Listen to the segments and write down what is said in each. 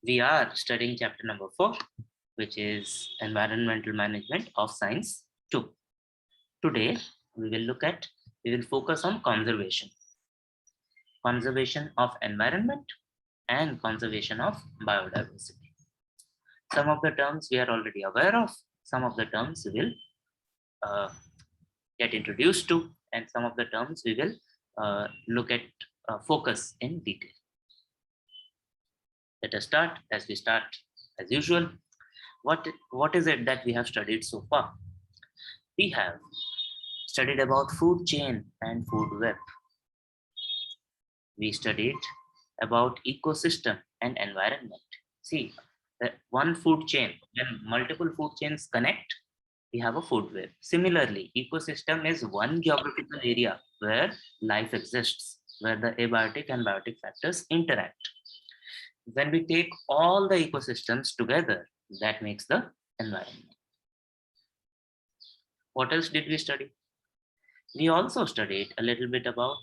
We are studying chapter number 4, which is Environmental Management of Science 2. Today, we will focus on conservation of environment and conservation of biodiversity. Some of the terms we are already aware of, some of the terms we will get introduced to, and some of the terms we will focus in detail. Let us start. As we start, as usual, what is it that we have studied so far? We have studied about food chain and food web. We studied about ecosystem and environment. See, one food chain, when multiple food chains connect, we have a food web. Similarly, ecosystem is one geographical area where life exists, where the abiotic and biotic factors interact. When we take all the ecosystems together, that makes the environment. What else did we study? We also studied a little bit about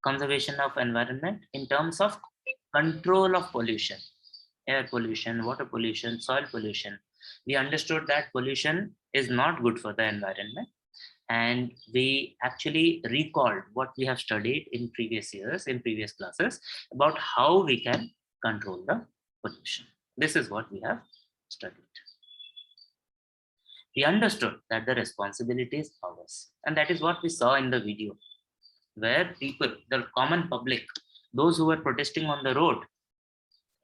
conservation of environment in terms of control of pollution, air pollution, water pollution, soil pollution. We understood that pollution is not good for the environment, and we actually recalled what we have studied in previous years, in previous classes, about how we can control the pollution. This is what we have studied. We understood that the responsibility is ours, and that is what we saw in the video, where people, the common public, those who were protesting on the road,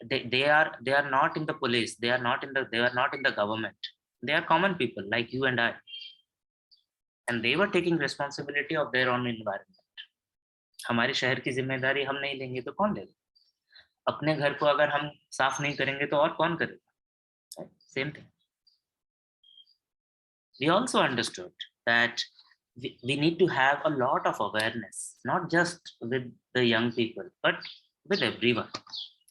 they are not in the police, they are not in the government, they are common people like you and I, and they were taking responsibility of their own environment. हमारे शहर की जिम्मेदारी हम नहीं लेंगे तो कौन लेगा? अपने घर को अगर हम साफ नहीं करेंगे तो और कौन करेगा? Same thing. We also understood that we need to have a lot of awareness, not just with the young people, but with everyone.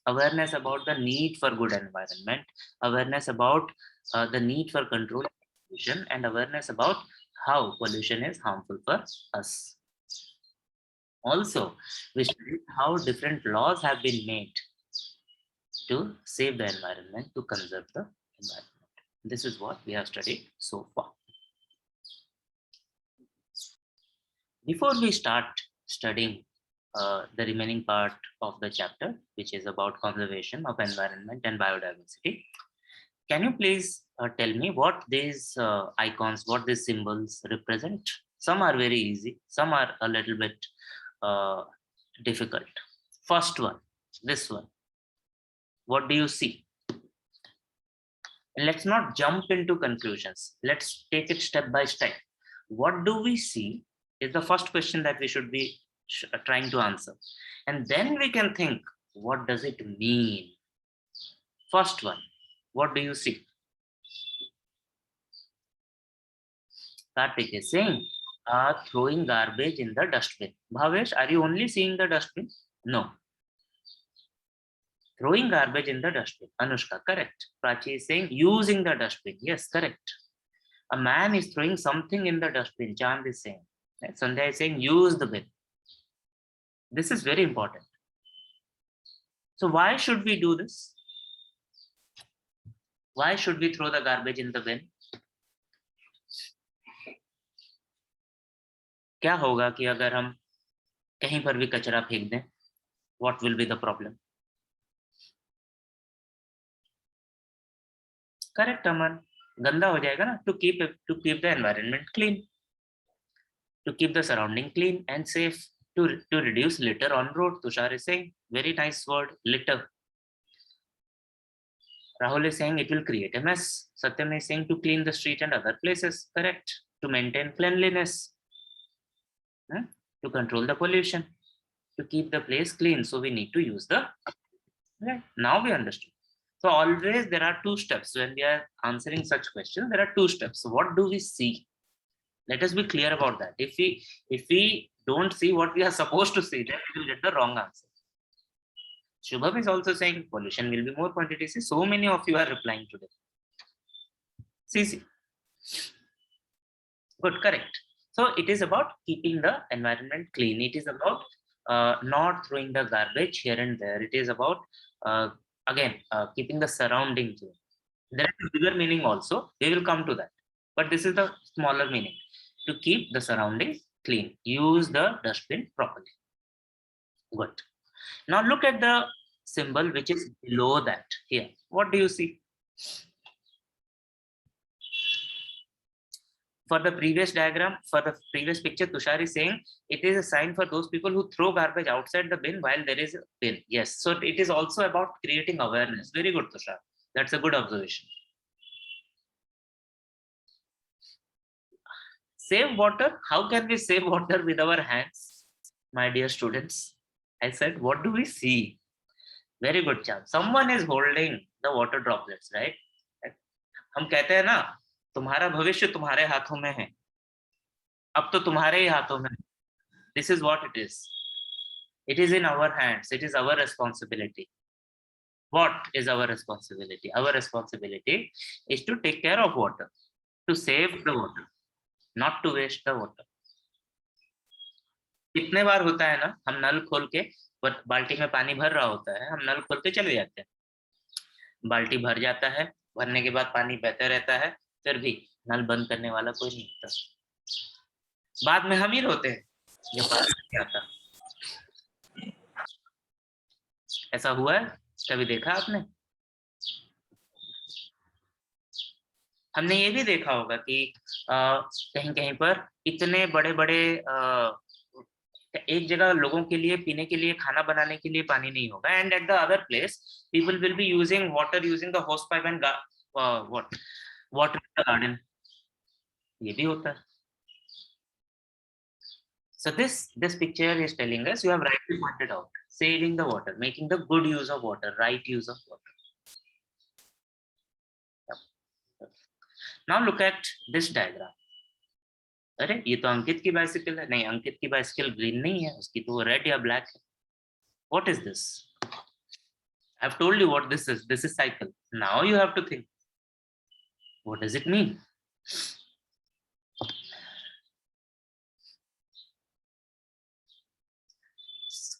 Awareness about the need for good environment, awareness about the need for control of pollution, and awareness about how pollution is harmful for us. Also, we studied how different laws have been made to save the environment, to conserve the environment. This is what we have studied so far. Before we start studying the remaining part of the chapter, which is about conservation of environment and biodiversity, can you please tell me what these icons, what these symbols represent? Some are very easy, some are a little bit difficult. First one, this one. What do you see? And let's not jump into conclusions. Let's take it step by step. What do we see is the first question that we should be trying to answer. And then we can think, what does it mean? First one, what do you see? Kartik is saying, throwing garbage in the dustbin. Bhavesh, are you only seeing the dustbin? No. Throwing garbage in the dustbin. Anushka, correct. Prachi is saying, using the dustbin. Yes, correct. A man is throwing something in the dustbin. Chand is saying. Sandhya is saying, use the bin. This is very important. So why should we do this? Why should we throw the garbage in the bin? क्या होगा कि अगर हम कहीं पर भी कचरा फेंक दें? What will be the problem? Correct, Aman. गंदा हो जाएगा ना? To keep the environment clean, to keep the surrounding clean and safe, to reduce litter on road. Tushar is saying, very nice word, litter. Rahul is saying it will create a mess. Satyam is saying to clean the street and other places. Correct. To maintain cleanliness, to control the pollution, to keep the place clean. So we need to use the, right? Now we understood. So always there are two steps when we are answering such questions. There are two steps. So what do we see? Let us be clear about that. If we don't see what we are supposed to see, then we will get the wrong answer. Shubham is also saying pollution will be more quantity. See, so many of you are replying today. See. Good, correct. So it is about keeping the environment clean. It is about not throwing the garbage here and there. It is about Again, keeping the surrounding clean. There is a bigger meaning also. We will come to that. But this is the smaller meaning. To keep the surroundings clean. Use the dustbin properly. Good. Now look at the symbol which is below that here. What do you see? For the previous diagram, for the previous picture, Tushar is saying it is a sign for those people who throw garbage outside the bin while there is a bin. Yes, so it is also about creating awareness. Very good, Tushar. That's a good observation. Save water. How can we save water with our hands, my dear students? I said, what do we see? Very good, chap. Someone is holding the water droplets, right? हम कहते हैं ना, तुम्हारा भविष्य तुम्हारे हाथों में है. अब तो तुम्हारे ही हाथों में. This is what it is. It is in our hands. It is our responsibility. What is our responsibility? Our responsibility is to take care of water, to save the water, not to waste the water. कितने बार होता है ना, हम नल खोल के, बाल्टी में पानी भर रहा होता है, हम नल खोल के चले जाते हैं, बाल्टी भर जाता है, भरने के बाद पानी बहता रहता है, फिर भी नल बंद करने वाला कोई नहीं होता. बाद में हम ही रोते हैं जब पानी नहीं आता. ऐसा हुआ है? कभी देखा आपने? हमने ये भी देखा होगा कि कहीं कहीं पर इतने बड़े बड़े एक जगह लोगों के लिए पीने के लिए, खाना बनाने के लिए पानी नहीं होगा, and at the other place people will be using water using the होस pipe and water in the garden. ये भी होता है. So this picture is telling us, you have rightly pointed out, saving the water, making the good use of water, right use of water. Now look at this diagram. अरे ये तो अंकित की bicycle है. नहीं, अंकित की बाइसिकल ग्रीन नहीं है, उसकी तो रेड या ब्लैक है. What is this? I've told you what this is. This is cycle. Now you have to think, what does it mean?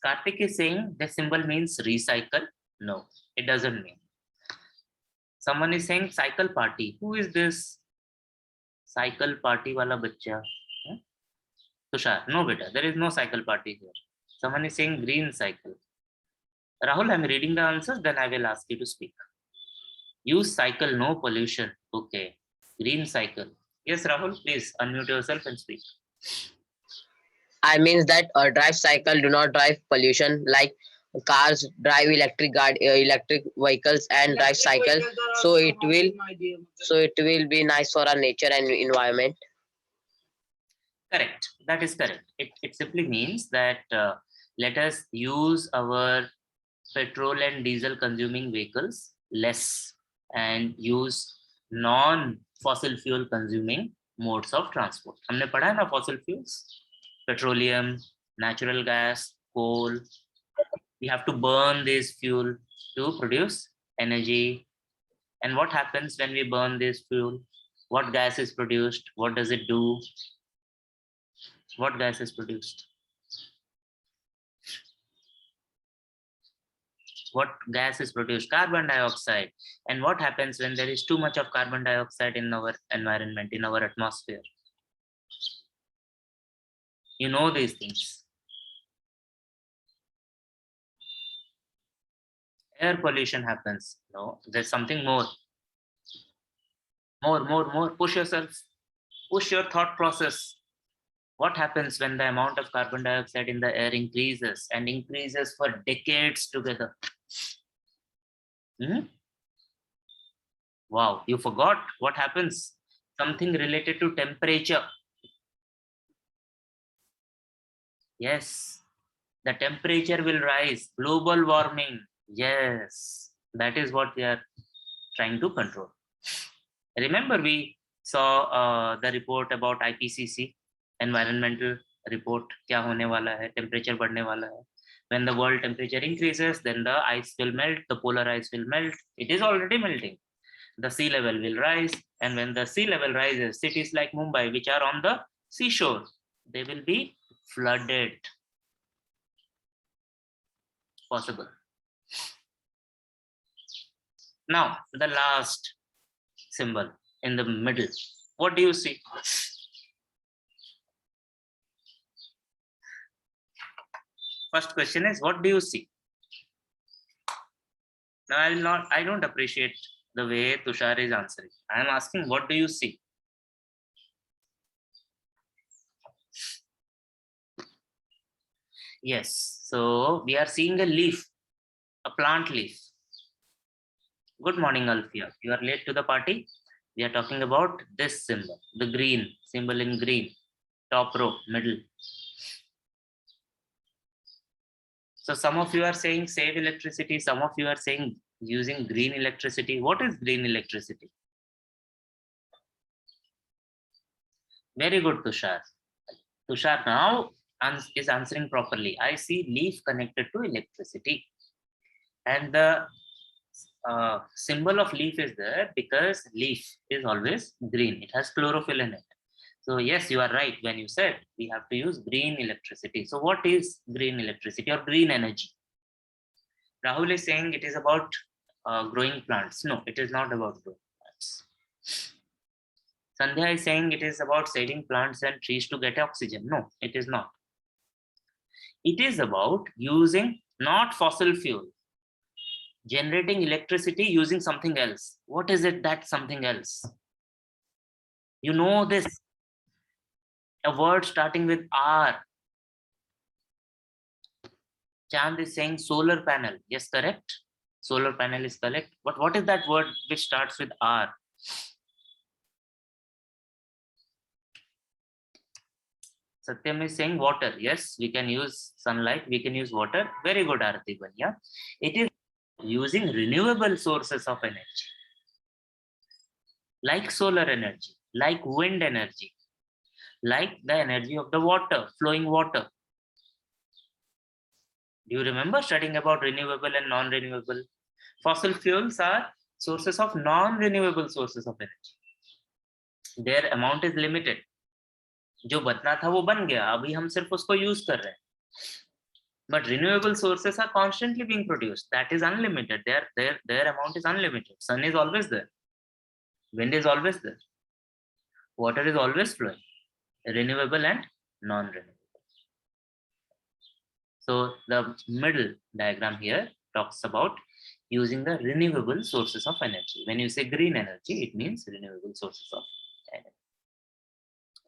Karthik is saying the symbol means recycle. No, it doesn't mean. Someone is saying cycle party. Who is this cycle party wala bachcha? Tushar, no beta, there is no cycle party here. Someone is saying green cycle. Rahul, I'm reading the answers, then I will ask you to speak. Use cycle, no pollution. Okay. Green cycle. Yes, Rahul, please unmute yourself and speak. I means that drive cycle do not drive pollution, like cars drive electric vehicles and drive cycle, so it will be nice for our nature and environment. Correct, that is correct. It simply means that let us use our petrol and diesel consuming vehicles less and use non-fossil fuel consuming modes of transport. हमने पढ़ा है ना fossil fuels, petroleum, natural gas, coal. We have to burn this fuel to produce energy. And what happens when we burn this fuel? What gas is produced? What does it do? What gas is produced? What gas is produced? Carbon dioxide. And what happens when there is too much of carbon dioxide in our environment, in our atmosphere? You know these things. Air pollution happens. No, there's something more. More. Push yourself. Push your thought process. What happens when the amount of carbon dioxide in the air increases and increases for decades together? Wow, you forgot what happens. Something related to temperature. Yes, the temperature will rise. Global warming. Yes, that is what we are trying to control. Remember, we saw the report about IPCC, environmental report. क्या होने वाला है? Temperature बढ़ने वाला है. When the world temperature increases, then the ice will melt, the polar ice will melt. It is already melting. The sea level will rise, and when the sea level rises, cities like Mumbai, which are on the seashore, they will be flooded. Possible. Now, the last symbol in the middle. What do you see? First question is, what do you see? Now, I don't appreciate the way Tushar is answering. I am asking, what do you see? Yes, so we are seeing a leaf, a plant leaf. Good morning, Alfia. You are late to the party. We are talking about this symbol, the green symbol in green, top row, middle. So some of you are saying save electricity. Some of you are saying using green electricity. What is green electricity? Very good, Tushar. Tushar now is answering properly. I see leaf connected to electricity. And the symbol of leaf is there because leaf is always green. It has chlorophyll in it. So yes, you are right when you said we have to use green electricity. So what is green electricity or green energy? Rahul is saying it is about growing plants. No, it is not about growing plants. Sandhya is saying it is about saving plants and trees to get oxygen. No, it is not. It is about using not fossil fuel, generating electricity using something else. What is it that something else? You know this. A word starting with R. Chand is saying solar panel. Yes, correct. Solar panel is correct. But what is that word which starts with R? Satyam is saying water. Yes, we can use sunlight. We can use water. Very good, Arati Banya. It is using renewable sources of energy. Like solar energy, like wind energy, like the energy of the water, flowing water. Do you remember studying about renewable and non-renewable? Fossil fuels are sources of non-renewable sources of energy. Their amount is limited. जो बचना था वो बन गया, अभी हम सिर्फ उसको यूज कर रहे हैं. But renewable sources are constantly being produced. That is unlimited. Their amount is unlimited. Sun is always there. Wind is always there. Water is always flowing. Renewable and non-renewable. So the middle diagram here talks about using the renewable sources of energy. When you say green energy, it means renewable sources of energy.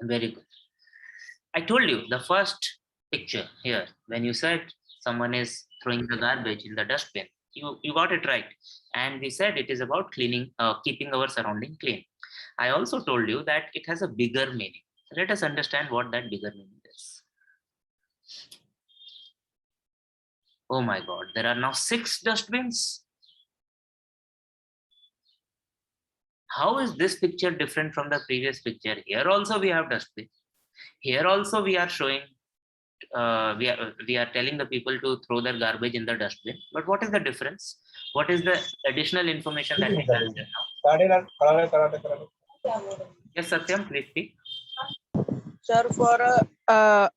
Very good. I told you the first picture here, when you said someone is throwing the garbage in the dustbin, you got it right. And we said it is about cleaning, keeping our surrounding clean. I also told you that it has a bigger meaning. Let us understand what that bigger meaning is. Oh my God, there are now 6 dustbins. How is this picture different from the previous picture? Here also we have dustbin. Here also we are showing, we are telling the people to throw their garbage in the dustbin. But what is the difference? What is the additional information that we can get now? Yes, Satyam, please speak. Sir, for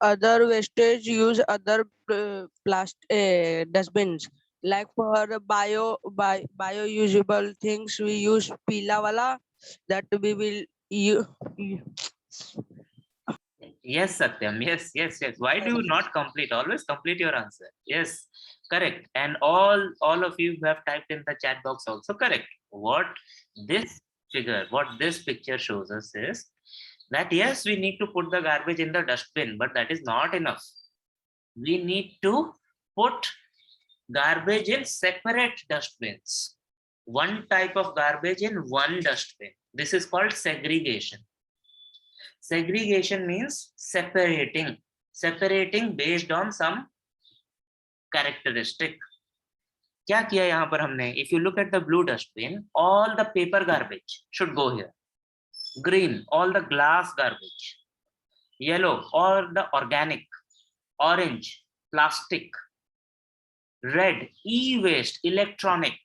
other wastage, use other plastic dustbins. Like for bio-usable things, we use pila wala that we will use. Yes, Satyam. Yes. Why do you not complete? Always complete your answer. Yes, correct. And all of you who have typed in the chat box also correct. What this figure, what this picture shows us is that yes, we need to put the garbage in the dustbin, but that is not enough. We need to put garbage in separate dustbins. One type of garbage in one dustbin. This is called segregation. Segregation means separating based on some characteristic. क्या किया यहाँ पर हमने? If you look at the blue dustbin, all the paper garbage should go here. Green, all the glass garbage. Yellow, all the organic. Orange, plastic. Red, e-waste, electronic.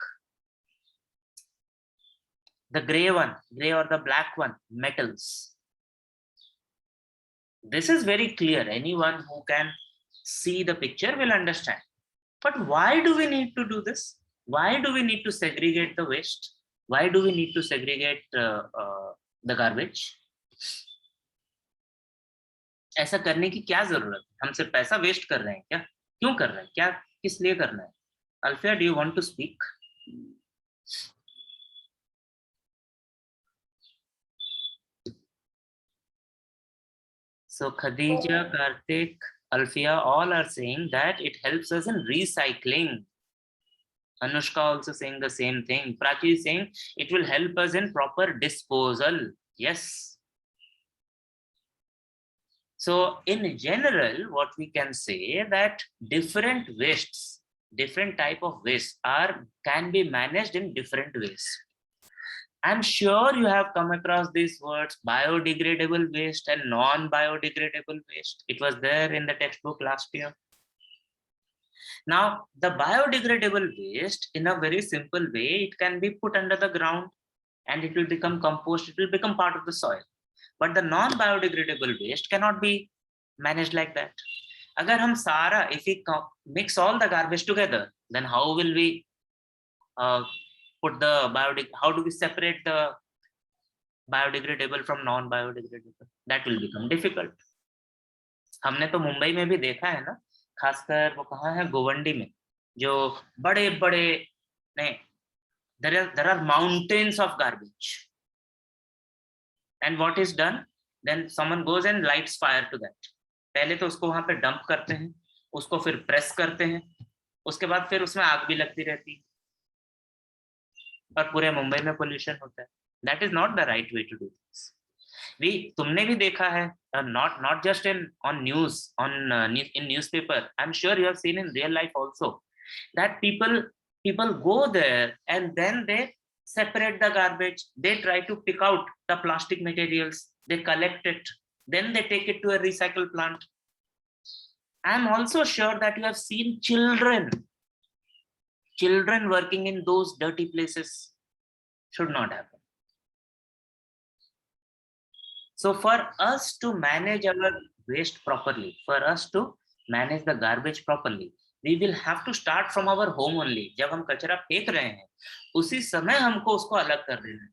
The gray one, gray or the black one, metals. This is very clear. Anyone who can see the picture will understand. But why do we need to do this? Why do we need to segregate the waste? Why do we need to segregate the garbage? ऐसा करने की क्या जरूरत है? हम सिर्फ पैसा waste कर रहे हैं क्या? क्यों कर रहे हैं? क्या किस लिए करना है? Alfia, do you want to speak? So Khadija, Karthik, Alfia, all are saying that it helps us in recycling. Anushka also saying the same thing. Prachi is saying it will help us in proper disposal. Yes. So in general, what we can say that different wastes, different type of waste can be managed in different ways. I'm sure you have come across these words, biodegradable waste and non-biodegradable waste. It was there in the textbook last year. Now, the biodegradable waste, in a very simple way, it can be put under the ground and it will become compost, it will become part of the soil. But the non-biodegradable waste cannot be managed like that. Agar hum sara, if we mix all the garbage together, then how will we how do we separate the biodegradable from non-biodegradable? That will become difficult. हमने तो मुंबई में भी देखा है ना, खासकर वो कहाँ है, गोवंडी में, जो बड़े बड़े नहीं, there are mountains of garbage, and what is done, then someone goes and lights fire to that. पहले तो उसको वहां पे डंप करते हैं, उसको फिर प्रेस करते हैं, उसके बाद फिर उसमें आग भी लगती रहती है और पूरे मुंबई में पोल्यूशन होता है. That is not the right way to do this. तुमने भी देखा है, not just on news, in newspaper. I'm sure you have seen in real life also that people go there and then they separate the garbage. They try to pick out the plastic materials. They collect it. Then they take it to a recycle plant. I'm also sure that you have seen children working in those dirty places. Should not happen. So for us to manage our waste properly, for us to manage the garbage properly, we will have to start from our home only. जब हम कचरा फेंक रहे हैं, उसी समय हमको उसको अलग कर देना है,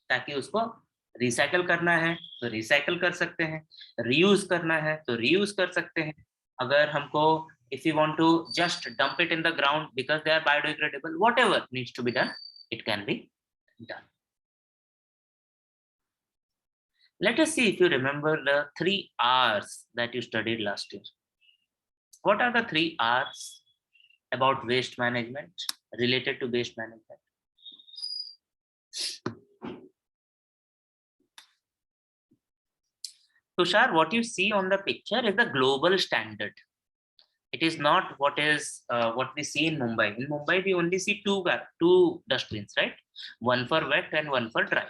ताकि उसको रिसाइकल करना है तो रिसाइकल कर सकते हैं, रीयूज करना है तो रीयूज कर सकते हैं. अगर हमको if you want to just dump it in the ground because they are biodegradable, whatever needs to be done, it can be done. Let us see if you remember the 3 R's that you studied last year. What are the 3 R's about waste management, related to waste management? Tushar, what you see on the picture is the global standard. It is not what we see in Mumbai. In Mumbai, we only see two dustbins, right? One for wet and one for dry.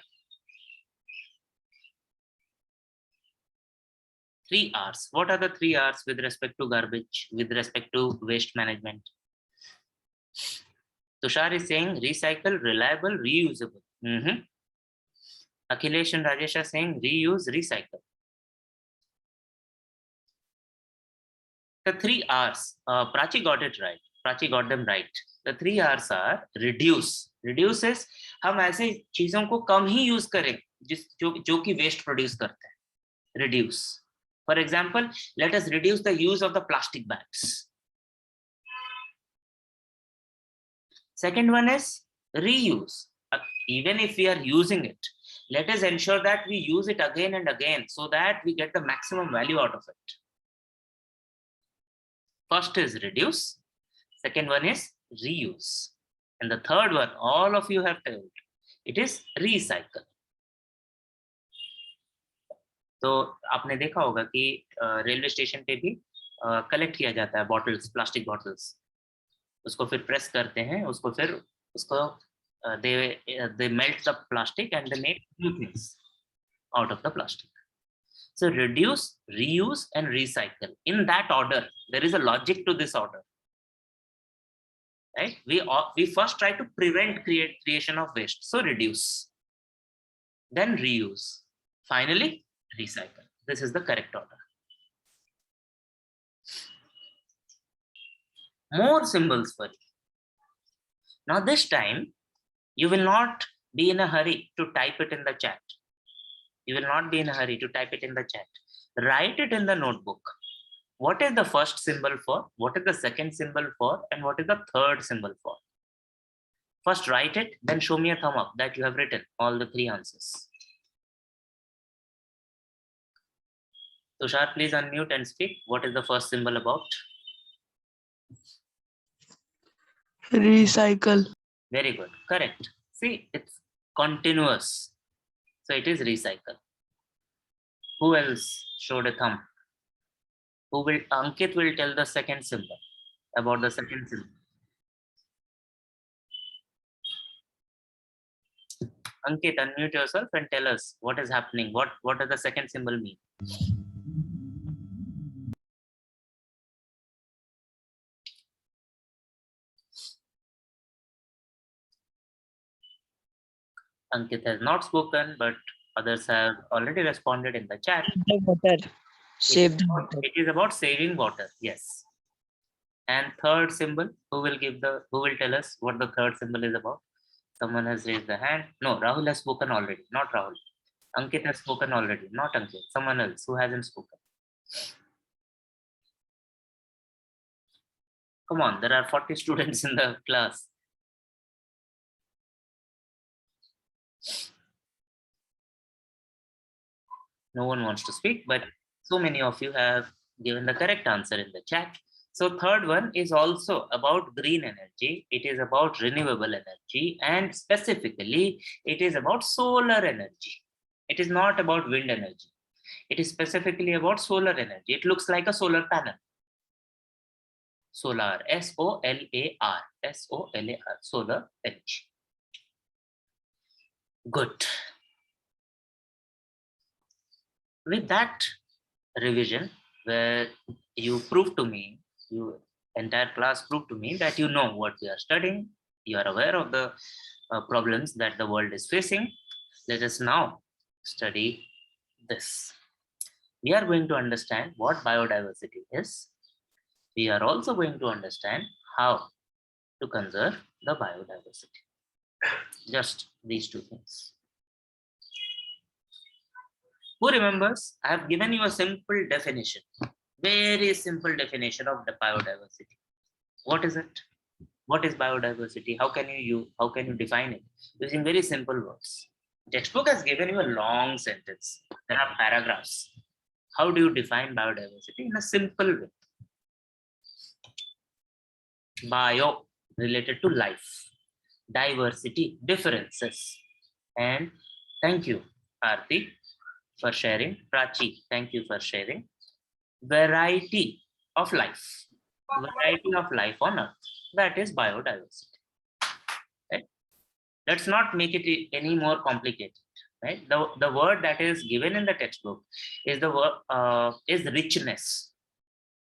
3 R's. What are the 3 R's with respect to garbage, with respect to waste management? Tushar is saying recycle, reliable, reusable. Akhilesh and Rajesh are saying reuse, recycle. The 3 R's, Prachi got it right. Prachi got them right. The 3 R's are reduce. Reduce is हम ऐसे चीजों को कम ही use करें जो कि waste produce करते हैं. Reduce. For example, let us reduce the use of the plastic bags. Second one is reuse. Even if we are using it, let us ensure that we use it again and again so that we get the maximum value out of it. First is reduce. Second one is reuse. And the third one, all of you have told, it is recycle. तो आपने देखा होगा कि railway station पे भी collect किया जाता है बॉटल्स, प्लास्टिक बॉटल्स. उसको फिर प्रेस करते हैं, उसको फिर उसको they melt the plastic and they make new things out of the plastic. So reduce, reuse, and recycle. In that order, there is a logic to this order, right? We first try to prevent creation of waste. So reduce, then reuse, finally recycle. This is the correct order. More symbols for you. Now this time, you will not be in a hurry to type it in the chat. You will not be in a hurry to type it in the chat. Write it in the notebook. What is the first symbol for? What is the second symbol for? And what is the third symbol for? First write it, then show me a thumb up that you have written all the three answers. Tushar, please unmute and speak. What is the first symbol about? Recycle. Very good. Correct. See, it's continuous. So it is recycle. Who else showed a thumb? Who will? Ankit will tell the second symbol. About the second symbol. Ankit, unmute yourself and tell us what is happening. What does the second symbol mean? Ankit has not spoken, but others have already responded in the chat. The water. Save the water. It is about saving water. Yes. And third symbol, who will tell us what the third symbol is about? Someone has raised the hand. No, Rahul has spoken already, not Rahul. Ankit has spoken already, not Ankit. Someone else who hasn't spoken. Come on, there are 40 students in the class. No one wants to speak, but so many of you have given the correct answer in the chat. So third one is also about green energy. It is about renewable energy, and specifically it is about solar energy. It is not about wind energy. It is specifically about solar energy. It looks like a solar panel. Solar, S-O-L-A-R, S-O-L-A-R, solar energy. Good. With that revision, where you prove to me, your entire class proved to me that you know what we are studying, you are aware of the problems that the world is facing. Let us now study this. We are going to understand what biodiversity is. We are also going to understand how to conserve the biodiversity. Just these two things. Who remembers? I have given you a simple definition, very simple definition of the biodiversity. What is it? What is biodiversity? How can you define it? Using very simple words. Textbook has given you a long sentence. There are paragraphs. How do you define biodiversity? In a simple way. Bio, related to life. Diversity, differences. And thank you, Aarti, for sharing. Prachi, thank you for sharing. Variety of life. Variety of life on Earth. That is biodiversity. Right? Let's not make it any more complicated. Right? The word that is given in the textbook is the word is richness.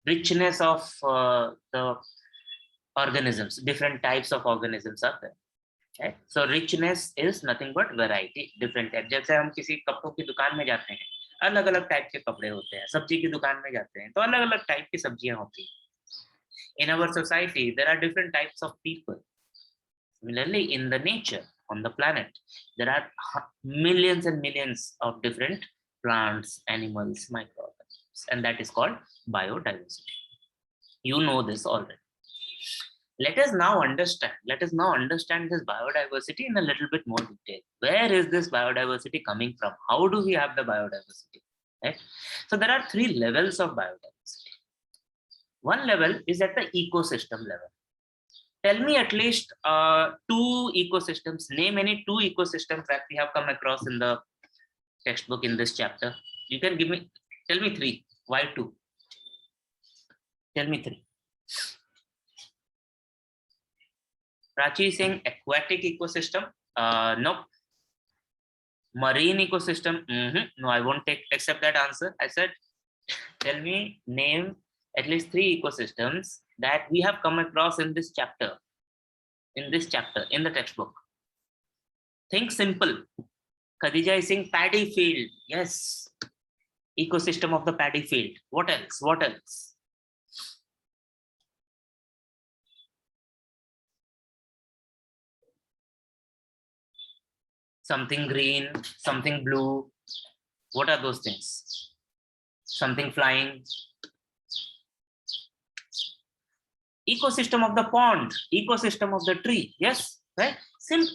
Richness of the organisms. Different types of organisms are there. Okay? So richness is nothing but variety, different type. जैसे हम किसी कपड़ों की दुकान में जाते हैं, अलग अलग टाइप के कपड़े होते हैं. सब्जी की दुकान में जाते हैं तो अलग अलग टाइप की सब्जियां होती हैं. In our society, there are different types of people. Similarly, in the nature, on the planet, there are millions and millions of different plants, animals, microorganisms, and that is called biodiversity. You know this already. Let us now understand this biodiversity in a little bit more detail. Where is this biodiversity coming from? How do we have the biodiversity? Right? So there are three levels of biodiversity. One level is at the ecosystem level. Tell me at least two ecosystems. Name any two ecosystems that we have come across in the textbook in this chapter. You can tell me three. Why two? Tell me three. Prachi is saying aquatic ecosystem. No. Marine ecosystem. No, I won't accept that answer. I said, tell me, name at least three ecosystems that we have come across in this chapter. In the textbook. Think simple. Khadija is saying paddy field. Yes. Ecosystem of the paddy field. What else? What else? something green, something blue. What are those things? Something flying. Ecosystem of the pond, ecosystem of the tree. Yes, right?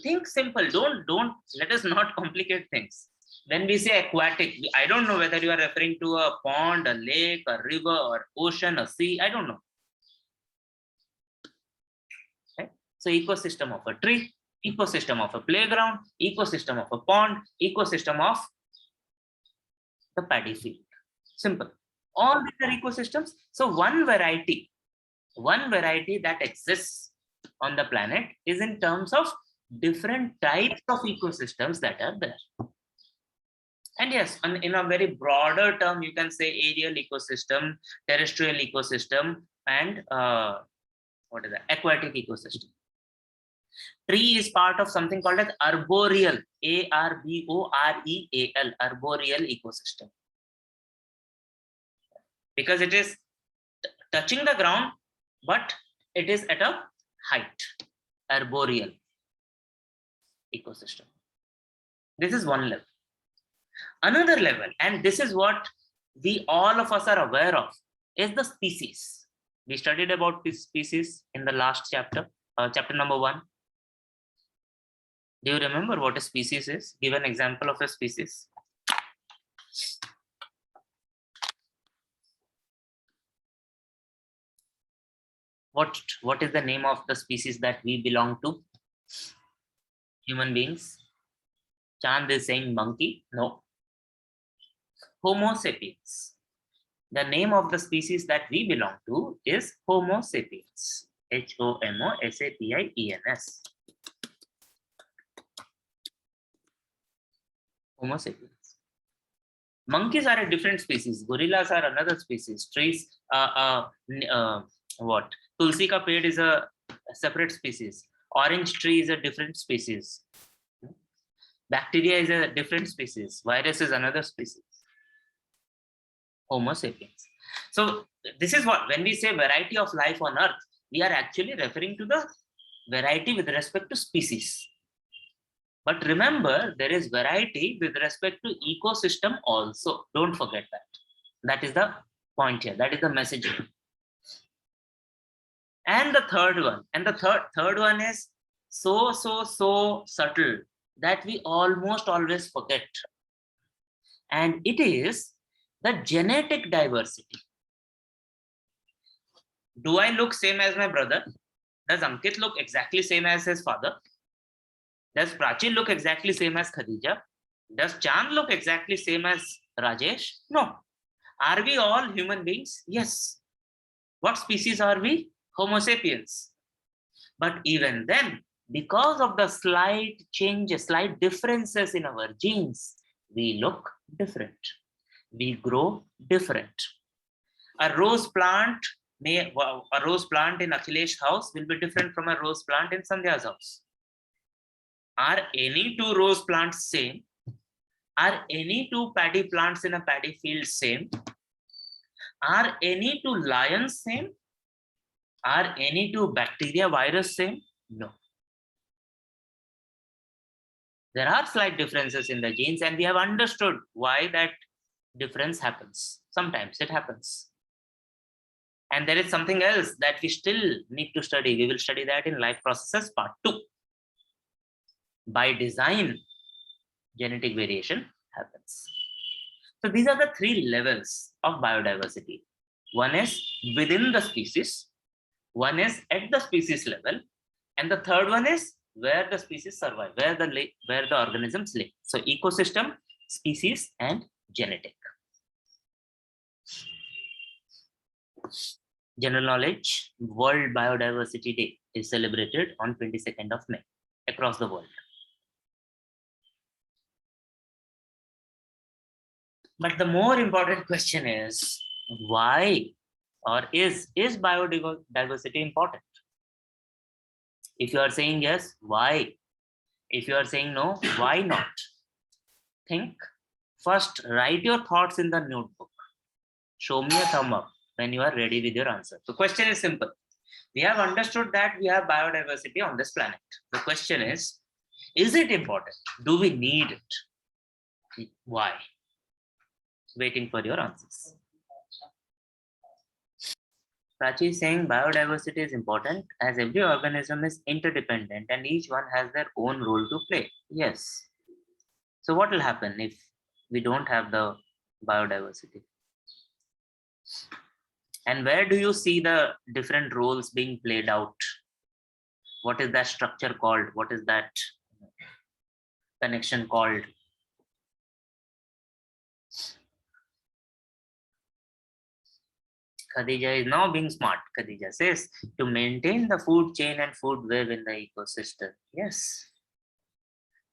Think simple. Don't let us not complicate things. When we say aquatic, I don't know whether you are referring to a pond, a lake, a river, or ocean, a sea. I don't know. Okay? So ecosystem of a tree, ecosystem of a playground, ecosystem of a pond, ecosystem of the paddy field. Simple. All these are ecosystems. So one variety that exists on the planet is in terms of different types of ecosystems that are there. And yes, in a very broader term, you can say aerial ecosystem, terrestrial ecosystem, and what is that? Aquatic ecosystem. Tree is part of something called as arboreal, ARBOREAL, arboreal ecosystem. Because it is touching the ground, but it is at a height, arboreal ecosystem. This is one level. Another level, and this is what we all of us are aware of, is the species. We studied about this species in the last chapter, chapter number 1. Do you remember what a species is? Give an example of a species. What is the name of the species that we belong to? Human beings. Chand is saying monkey. No. Homo sapiens. The name of the species that we belong to is Homo sapiens. HOMO SAPIENS. Homo sapiens. Monkeys are a different species. Gorillas are another species. Trees, what? Tulsi ka ped is a separate species. Orange tree is a different species. Bacteria is a different species. Virus is another species. Homo sapiens. So this is what, when we say variety of life on earth, we are actually referring to the variety with respect to species. But remember, there is variety with respect to ecosystem also. Don't forget that. That is the point here. That is the message here. And the third one, third one is so subtle that we almost always forget. And it is the genetic diversity. Do I look same as my brother? Does Ankit look exactly same as his father? Does Prachi look exactly same as Khadija? Does Chand look exactly same as Rajesh? No. Are we all human beings? Yes. What species are we? Homo sapiens. But even then, because of the slight changes, slight differences in our genes, we look different. We grow different. A rose plant in Akhilesh house will be different from a rose plant in Sandhya's house. Are any two rose plants same? Are any two paddy plants in a paddy field same? Are any two lions same? Are any two bacteria virus same? No. There are slight differences in the genes, and we have understood why that difference happens. Sometimes it happens. And there is something else that we still need to study. We will study that in Life Processes Part 2. By design, genetic variation happens. So these are the 3 levels of biodiversity. One is within the species, one is at the species level, and the third one is where the species survive, where the organisms live. So ecosystem, species, and genetic. General knowledge, World Biodiversity Day is celebrated on 22nd of May across the world. But the more important question is, why, or is biodiversity important? If you are saying yes, why? If you are saying no, why not? Think. First, write your thoughts in the notebook. Show me a thumb up when you are ready with your answer. The question is simple. We have understood that we have biodiversity on this planet. The question is, Is it important? Do we need it? Why? Waiting for your answers. Prachi is saying biodiversity is important as every organism is interdependent and each one has their own role to play. Yes. So what will happen if we don't have the biodiversity? And where do you see the different roles being played out? What is that structure called? What is that connection called? Khadija is now being smart. Khadija says to maintain the food chain and food web in the ecosystem. Yes.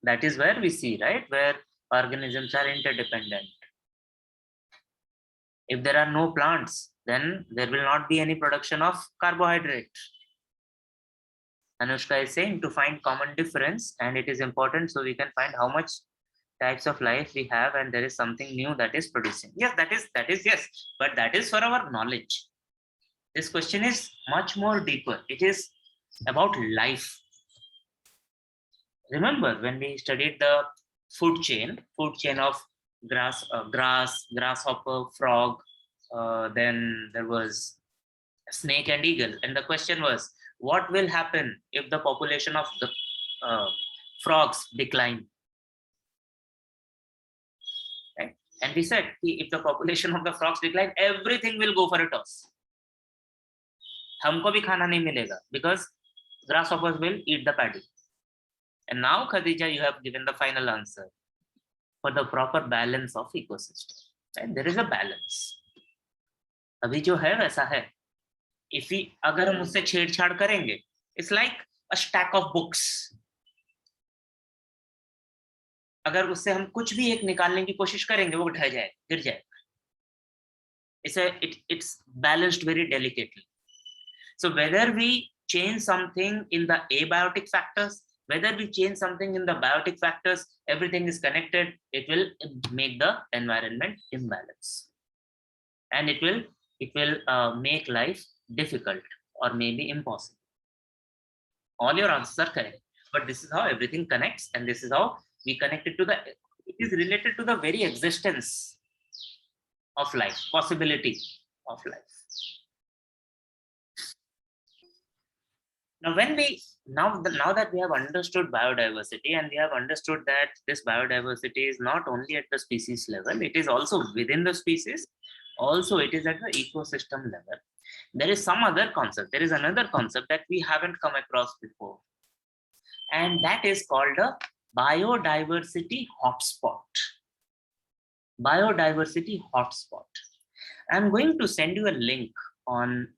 That is where we see, right? Where organisms are interdependent. If there are no plants, then there will not be any production of carbohydrate. Anushka is saying to find common difference, and it is important so we can find how much types of life we have, and there is something new that is producing. Yes, that is yes, but that is for our knowledge. This question is much more deeper. It is about life. Remember when we studied the food chain of grasshopper, frog, then there was snake and eagle, and the question was, what will happen if the population of the frogs decline? Right? And we said, if the population of the frogs decline, everything will go for a toss. हमको भी खाना नहीं मिलेगा because grasshoppers will eat the paddy. And now, Khadija, you have given the final answer for the proper balance of ecosystem. Right? There is a balance. अभी जो है वैसा है. If we अगर हम उससे छेड़छाड़ करेंगे, it's like a stack of books. अगर उससे हम कुछ भी एक निकालने की कोशिश करेंगे, वो ढह जाए, गिर जाएगा. It's balanced very delicately. So whether we change something in the abiotic factors, whether we change something in the biotic factors, everything is connected. It will make the environment imbalance, and it will make life difficult or maybe impossible. All your answers are correct, but this is how everything connects, and this is how we connect it to the. It is related to the very existence of life, possibility of life. Now, now that we have understood biodiversity, and we have understood that this biodiversity is not only at the species level, it is also within the species. Also, it is at the ecosystem level. There is some other concept. There is another concept that we haven't come across before, and that is called a biodiversity hotspot. Biodiversity hotspot. I'm going to send you a link on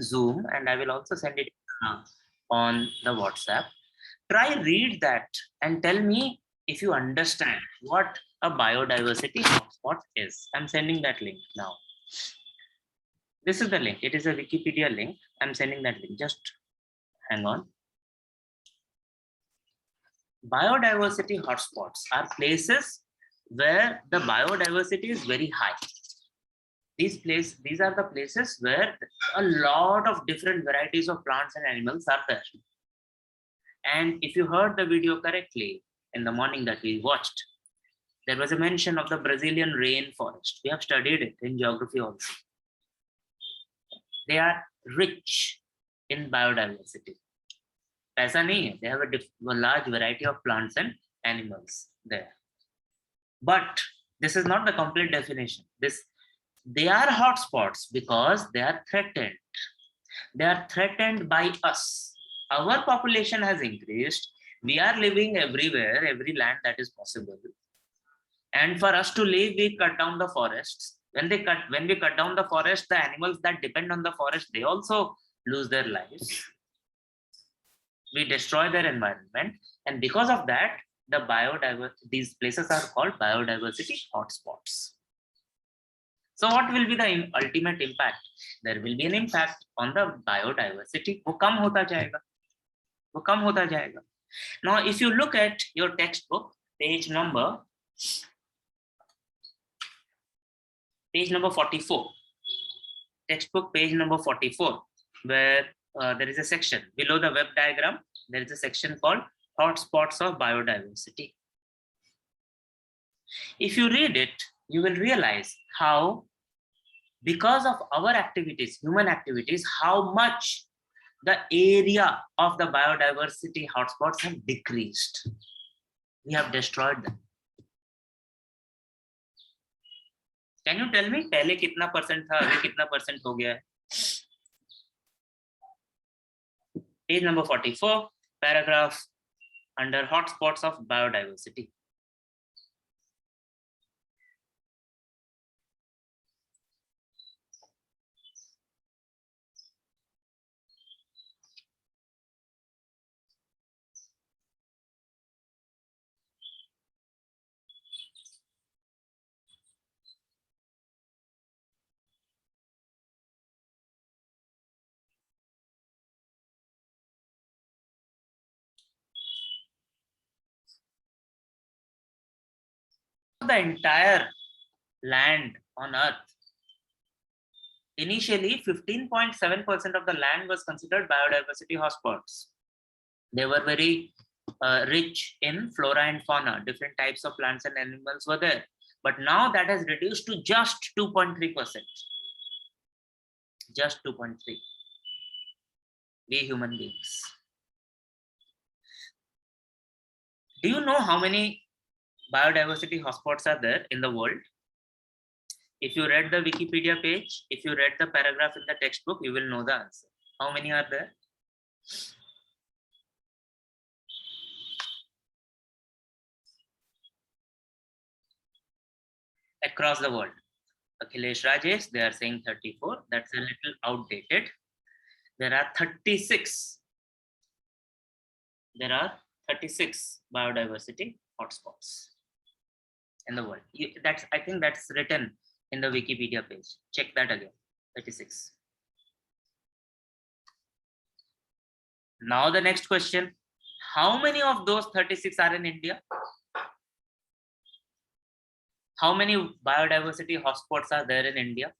Zoom, and I will also send it on the WhatsApp. Try read that and tell me if you understand what a biodiversity hotspot is. I'm sending that link now. This is the link. It is a Wikipedia link. I'm sending that link. Just hang on. Biodiversity hotspots are places where the biodiversity is very high. These are the places where a lot of different varieties of plants and animals are there. And if you heard the video correctly in the morning that we watched, there was a mention of the Brazilian rainforest. We have studied it in geography also. They are rich in biodiversity. ऐसा नहीं है. They have a large variety of plants and animals there. But this is not the complete definition. They are hotspots because they are threatened. They are threatened by us. Our population has increased. We are living everywhere, every land that is possible. And for us to live, we cut down the forests. When we cut down the forest, the animals that depend on the forest, they also lose their lives. We destroy their environment. And because of that, these places are called biodiversity hotspots. So what will be the ultimate impact? There will be an impact on the biodiversity. वो कम होता जाएगा. Now, if you look at your textbook, page number 44. Textbook page number 44, where there is a section below the web diagram. There is a section called hotspots of biodiversity. If you read it, you will realize how, because of our activities, human activities, how much the area of the biodiversity hotspots have decreased. We have destroyed them. Can you tell me, पहले कितना percent था, अभी कितना percent हो गया है? Page number 44, paragraph under hotspots of biodiversity. The entire land on earth, initially 15.7% of the land was considered biodiversity hotspots. They were very rich in flora and fauna. Different types of plants and animals were there. But now that has reduced to just 2.3%. Just 2.3. We human beings. Do you know how many biodiversity hotspots are there in the world? If you read the Wikipedia page, if you read the paragraph in the textbook, you will know the answer. How many are there? Across the world. Akhilesh Rajesh, they are saying 34. That's a little outdated. There are 36. There are 36 biodiversity hotspots in the world. I think that's written in the Wikipedia page. Check that again. 36. Now the next question. How many of those 36 are in India? How many biodiversity hotspots are there in India?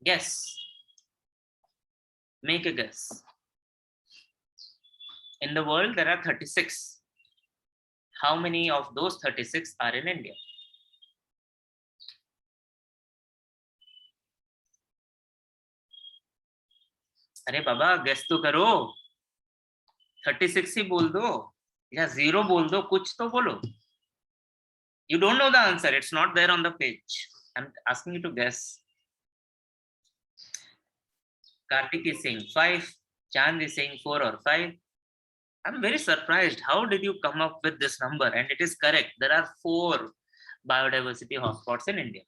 Guess. Make a guess. In the world, there are 36. How many of those 36 are in India? अरे बाबा guess तो करो, 36 ही बोल दो या 0 बोल दो, कुछ तो बोलो. You don't know the answer, it's not there on the page. I'm asking you to guess. Karthik is saying 5, Chand is saying 4 or 5. I'm very surprised. How did you come up with this number? And it is correct. There are 4 biodiversity hotspots in India.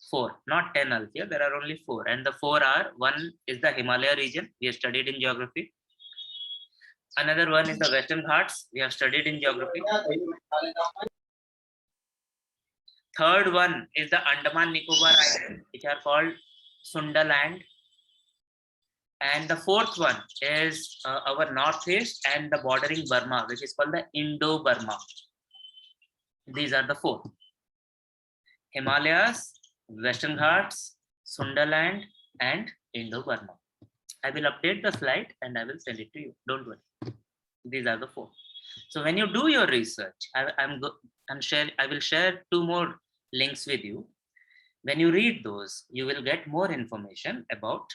4, not 10 Althea. There are only 4. And the 4 are, one is the Himalaya region. We have studied in geography. Another one is the Western Ghats. We have studied in geography. Third one is the Andaman Nicobar Islands, which are called Sundaland. And the fourth one is our northeast and the bordering Burma, which is called the Indo-Burma. These are the 4. Himalayas, Western Ghats, Sundaland, and Indo-Burma. I will update the slide and I will send it to you. Don't worry. These are the 4. So when you do your research, I will share 2 more links with you. When you read those, you will get more information about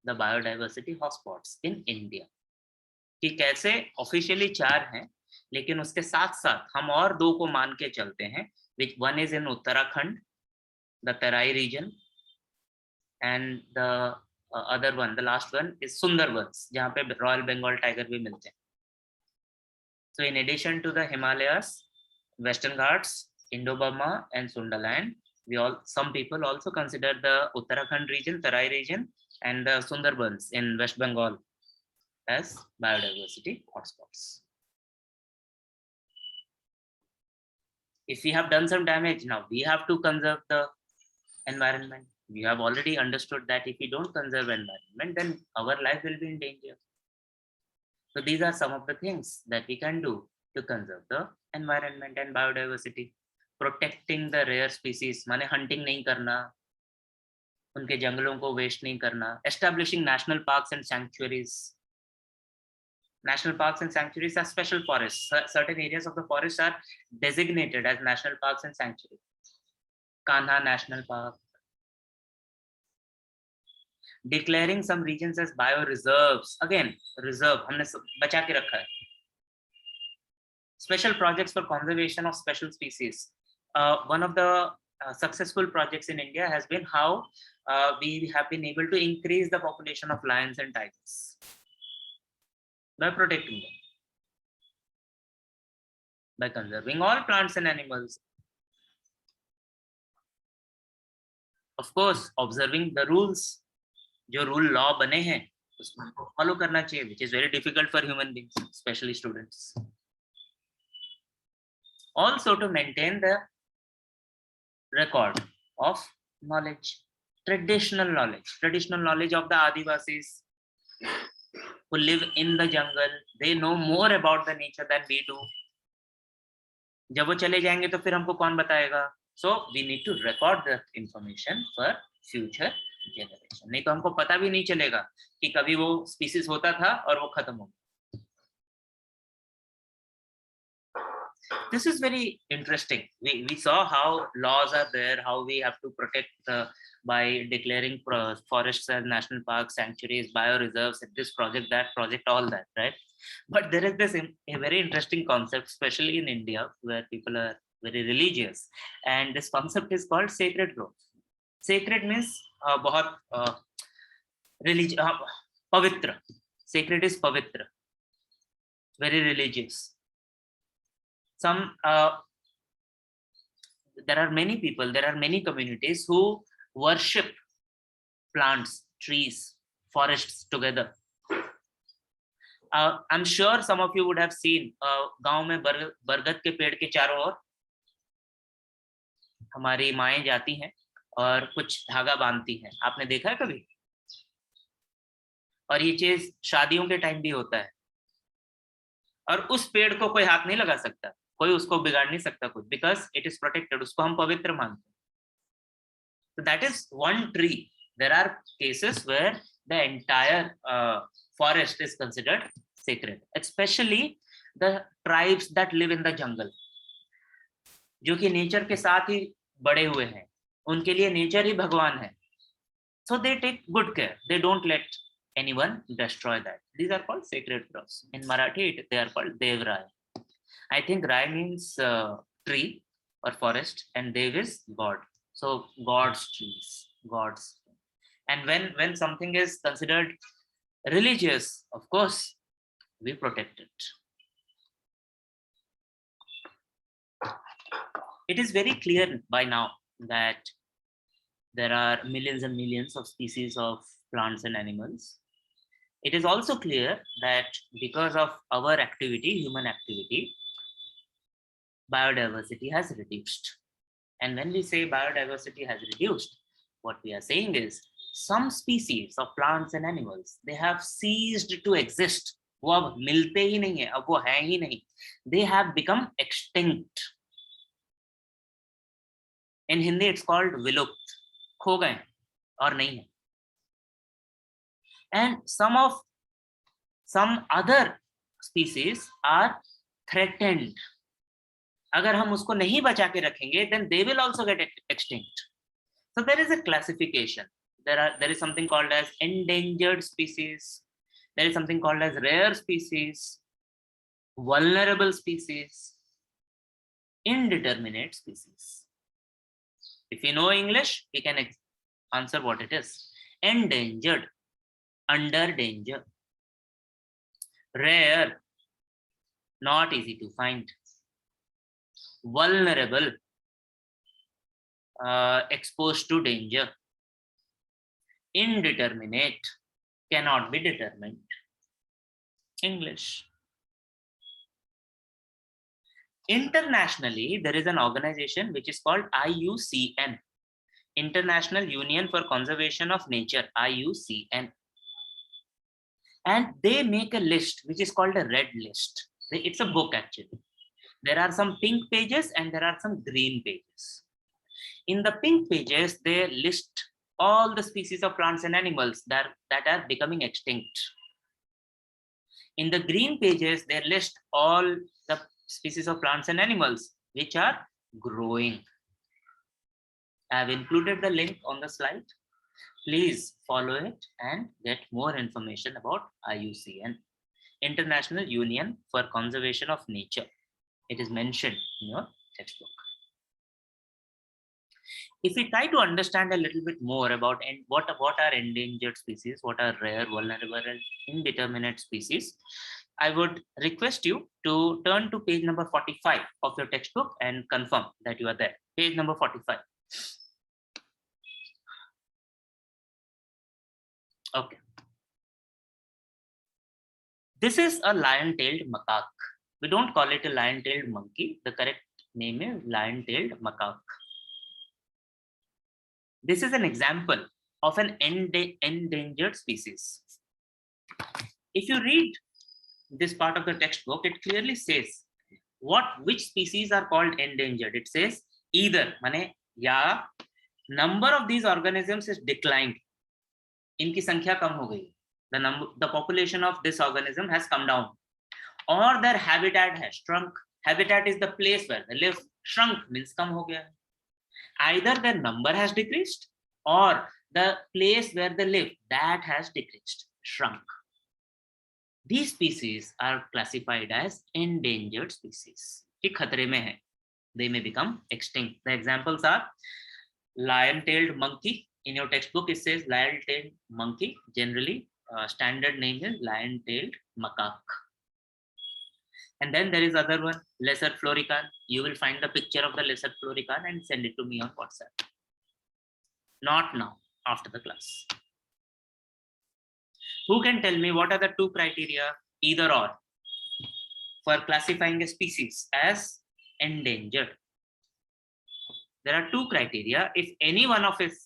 the biodiversity hotspots in India. कि कैसे officially 4 हैं, लेकिन उसके साथ साथ हम और 2 को मान के चलते हैं, which one is in Uttarakhand, the Terai region, and the other one, the last one is Sundarbans, जहाँ पे Royal Bengal tiger भी मिलते हैं. So in addition to the Himalayas, Western Ghats, Indo-Burma, and Sundaland, some people also consider the Uttarakhand region, Terai region, and the Sundarbans in West Bengal as biodiversity hotspots. If we have done some damage, now we have to conserve the environment. We have already understood that if we don't conserve environment, then our life will be in danger. So these are some of the things that we can do to conserve the environment and biodiversity. Protecting the rare species, माने hunting नहीं करना, उनके जंगलों को waste नहीं करना. Establishing national parks and sanctuaries. National parks and sanctuaries are special forests. Certain areas of the forest are designated as national parks and sanctuaries. Kanha National Park. Declaring some regions as bioreserves. Again, reserve, हमने बचा के रखा है. Special projects for conservation of special species. One of the successful projects in India has been how we have been able to increase the population of lions and tigers by protecting them, by conserving all plants and animals. Of course, observing the rules. जो rule law बने हैं उसको follow करना चाहिए, which is very difficult for human beings, especially students. Also to maintain the record of knowledge, traditional knowledge of the Adivasis who live in the jungle. They know more about the nature than we do. जब वो चले जाएंगे तो फिर हमको कौन बताएगा? So we need to record that information for future generation. नहीं तो हमको पता भी नहीं चलेगा कि कभी वो species होता था और वो खत्म हो गया. This is very interesting. We saw how laws are there, how we have to protect by declaring forests as national parks, sanctuaries, bioreserves, this project, that project, all that, right? But there is this a very interesting concept, especially in India, where people are very religious, and this concept is called sacred grove. Sacred means बहुत pavitra. Sacred is pavitra, very religious. Some there are many people, there are many communities who worship plants, trees, forests together. I'm sure some of you would have seen गांव में बरगद के पेड़ के चारों ओर हमारी माएं जाती हैं और कुछ धागा बांधती हैं. आपने देखा है कभी? और ये चीज शादियों के टाइम भी होता है और उस पेड़ को कोई हाथ नहीं लगा सकता, कोई उसको बिगाड़ नहीं सकता कुछ, because it is protected. उसको हम पवित्र मानते हैं. So that is one tree. There are cases where the entire forest is considered sacred, especially the tribes that live in the jungle, जो कि नेचर के साथ ही बड़े हुए हैं. उनके लिए नेचर ही भगवान है. So they take good care. They don't let anyone destroy that. These are called sacred groves. In Marathi, they are called Devrai. I think Rai means tree or forest, and Dev is God. So God's trees, God's. And when something is considered religious, of course, we protect it. It is very clear by now that there are millions and millions of species of plants and animals. It is also clear that because of our activity, human activity, biodiversity has reduced. And when we say biodiversity has reduced, what we are saying is some species of plants and animals, they have ceased to exist. वो अब मिलते ही नहीं है, अब वो हैं ही नहीं. They have become extinct. In Hindi, it's called विलुप्त. खो गए और नहीं है. And some other species are threatened. अगर हम उसको नहीं बचा के रखेंगे, then they will also get extinct. So there is a classification. There is something called as endangered species. There is something called as rare species, vulnerable species, indeterminate species. If you know English, you can answer what it is. Endangered, under danger. Rare, not easy to find. Vulnerable, exposed to danger. Indeterminate, cannot be determined. English. Internationally, there is an organization which is called IUCN, International Union for Conservation of Nature, IUCN. And they make a list which is called a red list. It's a book actually. There are some pink pages and there are some green pages. In the pink pages, they list all the species of plants and animals that are becoming extinct. In the green pages, they list all the species of plants and animals which are growing. I have included the link on the slide. Please follow it and get more information about IUCN, International Union for Conservation of Nature. It is mentioned in your textbook. If we try to understand a little bit more about what are endangered species, what are rare, vulnerable, and indeterminate species, I would request you to turn to page number 45 of your textbook and confirm that you are there. Page number 45. Okay. This is a lion-tailed macaque. We don't call it a lion-tailed monkey. The correct name is lion-tailed macaque. This is an example of an endangered species. If you read this part of the textbook, it clearly says which species are called endangered. It says either mane ya number of these organisms is declined. इनकी संख्या कम हो गई. The population of this organism has come down, or their habitat has shrunk. Habitat is the place where they live. Shrunk means kam ho gaya. Either their number has decreased or the place where they live, that has decreased, shrunk. These species are classified as endangered species. खतरे में है. They may become extinct. The examples are lion-tailed monkey. In your textbook, it says lion-tailed monkey. Generally, standard name is lion-tailed macaque. And then there is other one, lesser florican. You will find the picture of the lesser florican and send it to me on WhatsApp. Not now, after the class. Who can tell me what are the two criteria, either or, for classifying a species as endangered? There are two criteria. If any one of is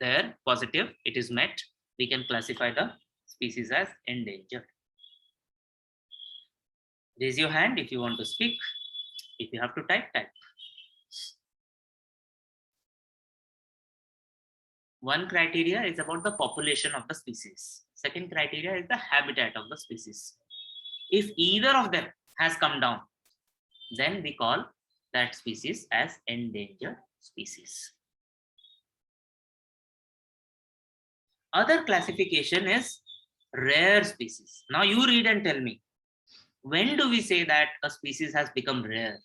there, positive, it is met, we can classify the species as endangered. Raise your hand if you want to speak. If you have to type, type. One criteria is about the population of the species. Second criteria is the habitat of the species. If either of them has come down, then we call that species as endangered species. Other classification is rare species. Now you read and tell me, when do we say that a species has become rare?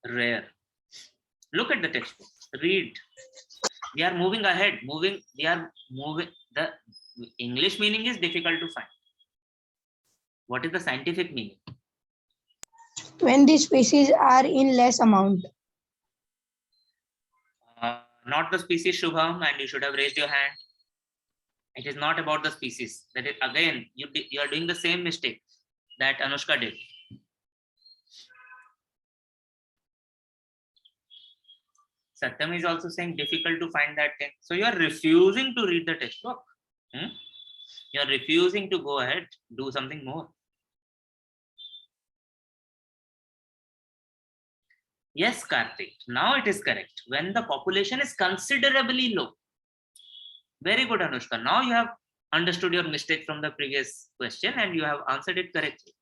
Rare. Look at the textbook. Read. We are moving ahead. The English meaning is difficult to find. What is the scientific meaning? When the species are in less amount. Not the species, Shubham, and you should have raised your hand. It is not about the species. That is, again, you are doing the same mistake that Anushka did. Satyam is also saying difficult to find that thing. So you are refusing to read the textbook. You are refusing to go ahead, do something more. Yes, Karthik. Now it is correct. When the population is considerably low. Very good, Anushka. Now you have understood your mistake from the previous question and you have answered it correctly.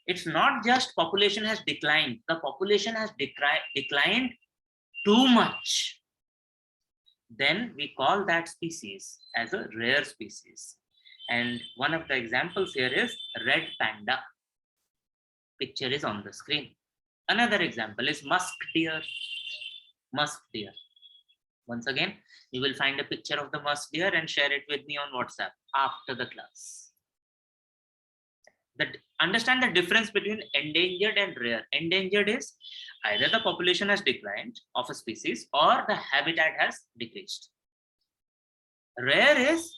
It's not just population has declined. The population has declined too much. Then we call that species as a rare species. And one of the examples here is red panda. Picture is on the screen. Another example is musk deer. Musk deer. Once again, you will find a picture of the musk deer and share it with me on WhatsApp after the class. Understand the difference between endangered and rare. Endangered is either the population has declined of a species or the habitat has decreased. Rare is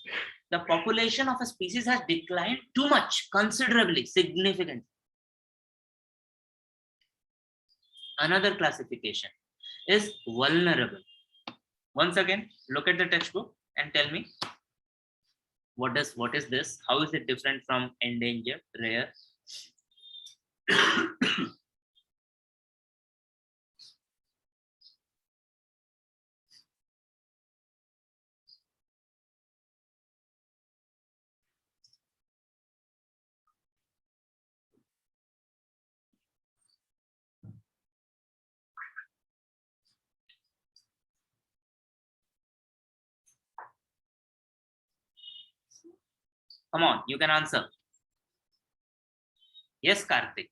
the population of a species has declined too much, considerably, significantly. Another classification is vulnerable. Once again, look at the textbook and tell me what is this? How is it different from endangered, rare? Come on, you can answer. Yes, Karthik.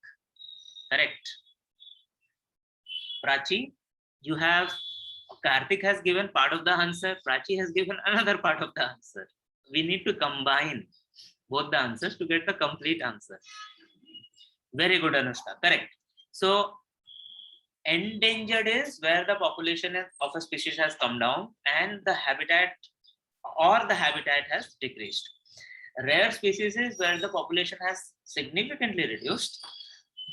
Correct. Prachi, you have, Karthik has given part of the answer. Prachi has given another part of the answer. We need to combine both the answers to get the complete answer. Very good, Anushka. Correct. So, endangered is where the population of a species has come down and the habitat has decreased. Rare species is where the population has significantly reduced.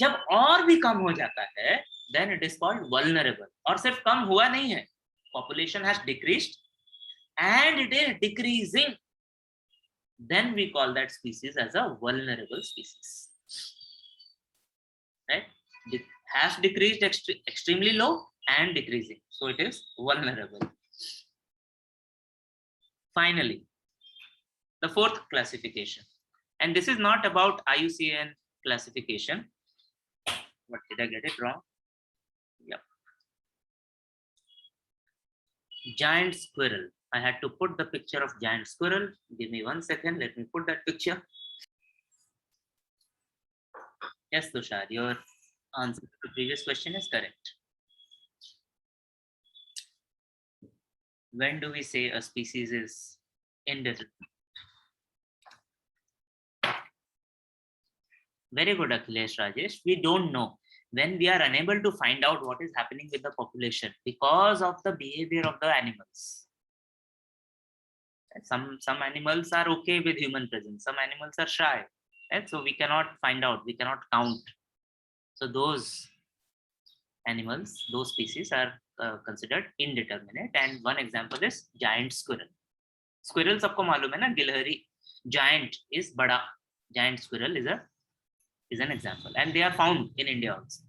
जब और भी कम हो जाता है, then it is called vulnerable. और सिर्फ कम हुआ नहीं है, population has decreased and it is decreasing. Then we call that species as a vulnerable species. Right? Has decreased extremely low and decreasing. So it is vulnerable. Finally, the fourth classification. And this is not about IUCN classification. What did I get it wrong? Yep. Giant squirrel. I had to put the picture of giant squirrel. Give me 1 second. Let me put that picture. Yes, Tushar, your answer to the previous question is correct. When do we say a species is indeterminate? Very good, Akhilesh Rajesh. We don't know. When we are unable to find out what is happening with the population because of the behavior of the animals. Some animals are okay with human presence. Some animals are shy. Right? So we cannot find out. We cannot count. So those animals, those species are considered indeterminate. And one example is giant squirrel. Squirrel सबको मालूम है ना, गिलहरी. Giant is बड़ा. Giant squirrel is an example, and they are found in India also.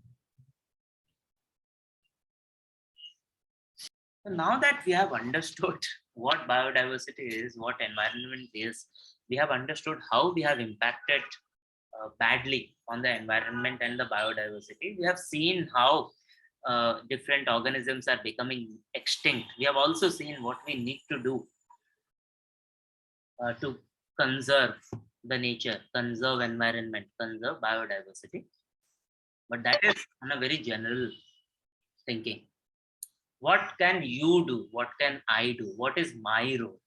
So now that we have understood what biodiversity is, what environment is, we have understood how we have impacted badly on the environment and the biodiversity. We have seen how different organisms are becoming extinct. We have also seen what we need to do to conserve the nature, conserve environment, conserve biodiversity. But that is on a very general thinking. What can you do? What can I do? What is my role?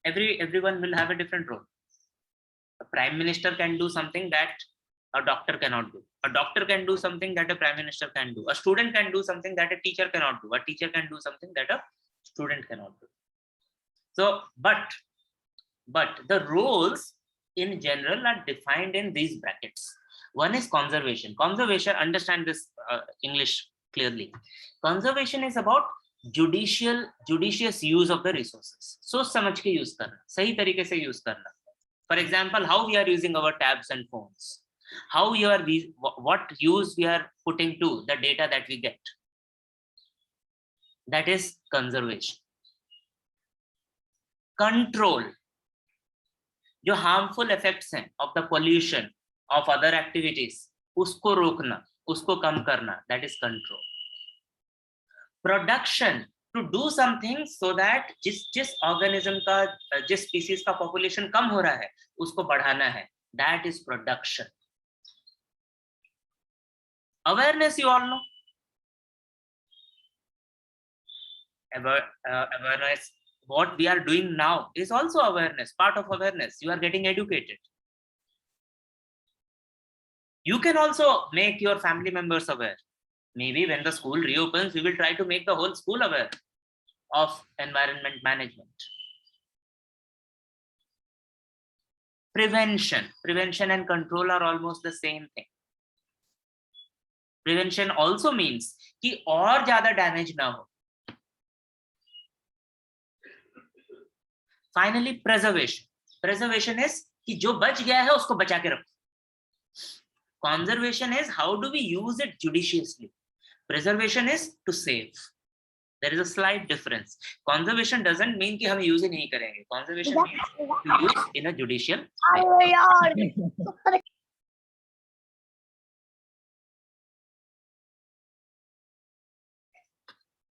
Everyone will have a different role. A prime minister can do something that a doctor cannot do. A doctor can do something that a prime minister can do. A student can do something that a teacher cannot do. A teacher can do something that a student cannot do. So, but the roles in general are defined in these brackets. One is conservation. Conservation, understand this English clearly. Conservation is about judicious use of the resources. सोच समझ के use करना, सही तरीके से use करना. For example, how we are using our tabs and phones. What use we are putting to the data that we get. That is conservation. Control. जो harmful effects हैं of the pollution of other activities, उसको रोकना, उसको कम करना, that is control. Production, to do something so that जिस organism का, जिस species का population कम हो रहा है, उसको बढ़ाना है, that is production. Awareness, you all know. Awareness. What we are doing now is also awareness, part of awareness. You are getting educated. You can also make your family members aware. Maybe when the school reopens, we will try to make the whole school aware of environment management. Prevention and control are almost the same thing. Prevention also means कि और ज़्यादा damage ना हो. Finally, preservation. Preservation is कि जो बच गया है उसको बचा के रखो. Conservation is how do we use it judiciously. Preservation is to save. There is a slight difference. Conservation doesn't mean कि हम use ही नहीं करेंगे. Conservation means to use in a judicial way.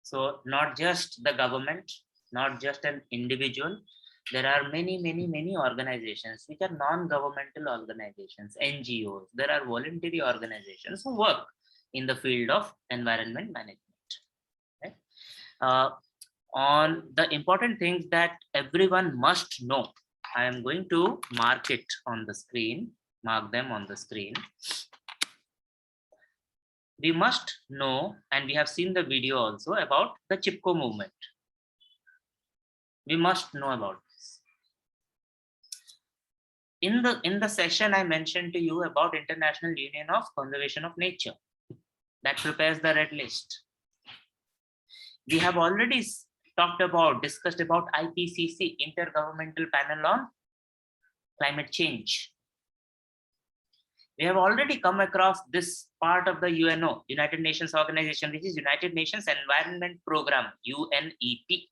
So not just the government, not just an individual, There are many organizations which are non-governmental organizations, NGOs. There are voluntary organizations who work in the field of environment management. Right? On the important things that everyone must know, I am going to mark it on the screen, mark them on the screen. We must know, and we have seen the video also about the Chipko movement. We must know about this. In the session, I mentioned to you about International Union of Conservation of Nature that prepares the red list. We have already discussed about IPCC, Intergovernmental Panel on Climate Change. We have already come across this part of the UNO, United Nations Organization, which is United Nations Environment Program, UNEP.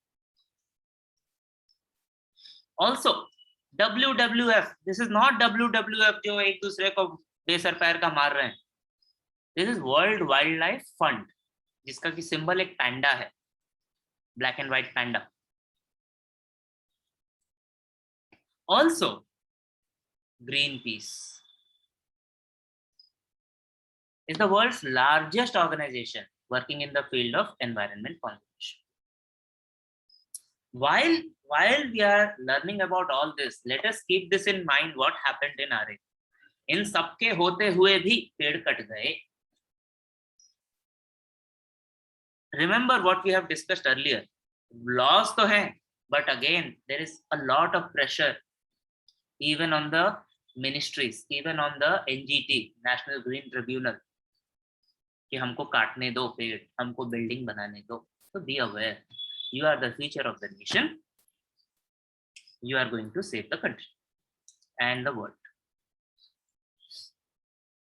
Also, WWF. This is not WWF जो एक दूसरे को बेसर पैर का मार रहे हैं. This is World Wildlife Fund, जिसका की सिंबल एक पैंडा है, black and white panda. Also, Greenpeace is the world's largest organization working in the field of environment conservation. While we are learning about all this, let us keep this in mind what happened in RA. इन सबके होते हुए भी पेड़ cut गए. Remember what we have discussed earlier. Laws तो हैं, but again there is a lot of pressure even on the ministries, even on the NGT, National Green Tribunal, कि हमको काटने दो पेड़, हमको बिल्डिंग बनाने दो. So be aware, you are the future of the nation. You are going to save the country and the world.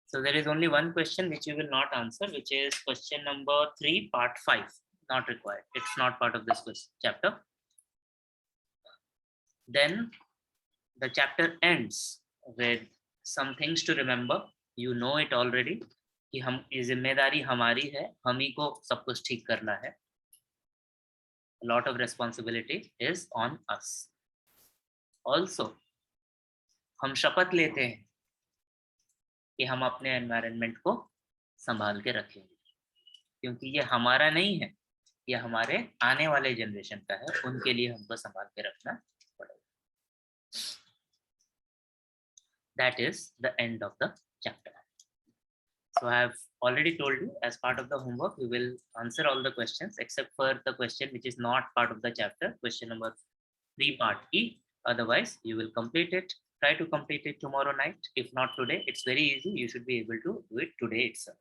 So there is only one question which you will not answer, which is question number 3, part 5. Not required. It's not part of this chapter. Then the chapter ends with some things to remember. You know it already. कि हम ये जिम्मेदारी हमारी है, हम ही को सब कुछ ठीक करना है. A lot of responsibility is on us. Also, हम शपथ लेते हैं कि हम अपने एनवायरनमेंट को संभाल के रखेंगे, क्योंकि ये हमारा नहीं है, ये हमारे आने वाले जनरेशन का है, उनके लिए हमको संभाल के रखना पड़ेगा. That is the end of the chapter. So I have already told you, as part of the homework, we will answer all the questions except for the question which is not part of the chapter, question number 3, part E. Otherwise, you will complete it. Try to complete it tomorrow night. If not today, it's very easy. You should be able to do it today itself.